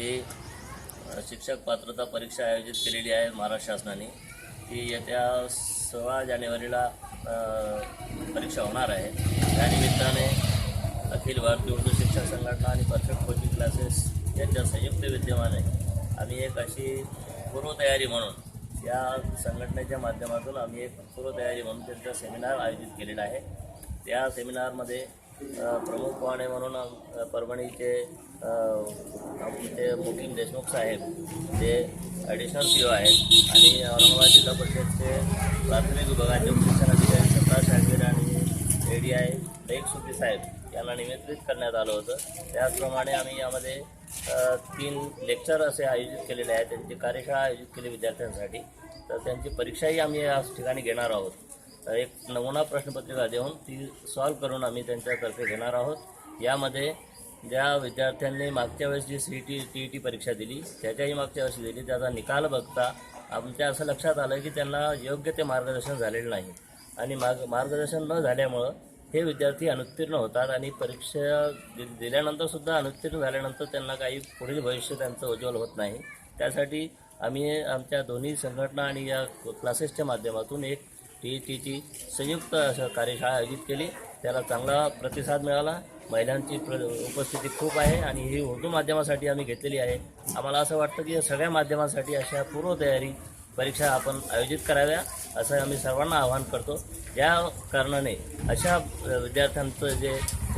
जी शिक्षक पात्रता परीक्षा आयोजित केलेली आहे महाराष्ट्र शासनाने, ती येत्या 16 जानेवारीला परीक्षा होणार आहे। त्या निमित्ताने अखिल भारतीय उर्दू शिक्षक संघटना आणि परफेक्ट कोचिंग क्लासेस यांच्या संयुक्त विद्यमाने आम्ही एक अशी पूर्वतयारी म्हणून या संघटनेच्या माध्यमातून आम्ही एक पूर्वतयारी म्हणून त्यांचा सेमिनार आयोजित केलेला आहे। त्या सेमिनारमध्ये प्रमुख पाहुणे म्हणून परभणीचे आमचे मुकीम देशमुख साहेब ते ॲडिशनल CO आहेत आणि औरंगाबाद जिल्हा परिषदचे प्राथमिक विभागाचे शिक्षणाधिकारी प्रकाश आगीर आणि ADI लेख सुद्धी साहेब यांना निमंत्रित करण्यात आलं होतं। त्याचप्रमाणे आम्ही यामध्ये 3 लेक्चर असे आयोजित केलेले आहेत। त्यांची कार्यशाळा आयोजित केली विद्यार्थ्यांसाठी, तर त्यांची परीक्षाही आम्ही या ठिकाणी घेणार आहोत। एक नमुना प्रश्नपत्रिका देऊन ती सॉल्व करून आम्ही त्यांच्यातर्फे घेणार आहोत। यामध्ये ज्या विद्यार्थ्यांनी मागच्या वेळेस जी CET परीक्षा दिली, त्याच्याही मागच्या वर्षी दिली, त्याचा निकाल बघता आमच्या असं लक्षात आलं की त्यांना योग्य ते मार्गदर्शन झालेलं नाही आणि मार्गदर्शन न झाल्यामुळं हे विद्यार्थी अनुत्तीर्ण होतात आणि परीक्षा दिल्यानंतरसुद्धा अनुत्तीर्ण झाल्यानंतर त्यांना काही पुढील भविष्य त्यांचं उज्ज्वल होत नाही। त्यासाठी आम्ही आमच्या दोन्ही संघटना आणि या क्लासेसच्या माध्यमातून एक TETची संयुक्त कार्यशाळा आयोजित केली। त्याला चांगला प्रतिसाद मिळाला। महिलांची उपस्थिती खूप आहे आणि ही उर्दू माध्यमासाठी आम्ही घेतलेली आहे। आम्हाला असं वाटतं की सगळ्या माध्यमांसाठी अशा पूर्वतयारी परीक्षा आपण आयोजित कराव्या असं आम्ही सर्वांना आवाहन करतो। ज्या कारणाने अशा विद्यार्थ्यांचं जे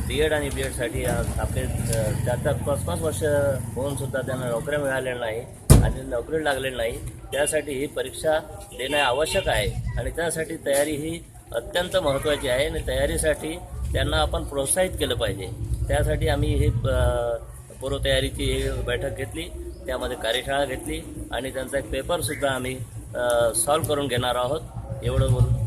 B.Ed आणि B.Edसाठी आपले 4-5 वर्ष होऊनसुद्धा त्यांना नोकऱ्या मिळालेल्या नाही आणि नोकरी लागलेली नाही, त्यासाठी ही परीक्षा देणे आवश्यक आहे आणि त्यासाठी तयारी ही अत्यंत महत्त्वाची आहे आणि तयारीसाठी त्यांना आपण प्रोत्साहित केलं पाहिजे। त्यासाठी आम्ही ही पूर्वतयारीची बैठक घेतली, त्यामध्ये कार्यशाळा घेतली आणि त्यांचा एक पेपरसुद्धा आम्ही सॉल्व करून घेणार आहोत। एवढं बोलून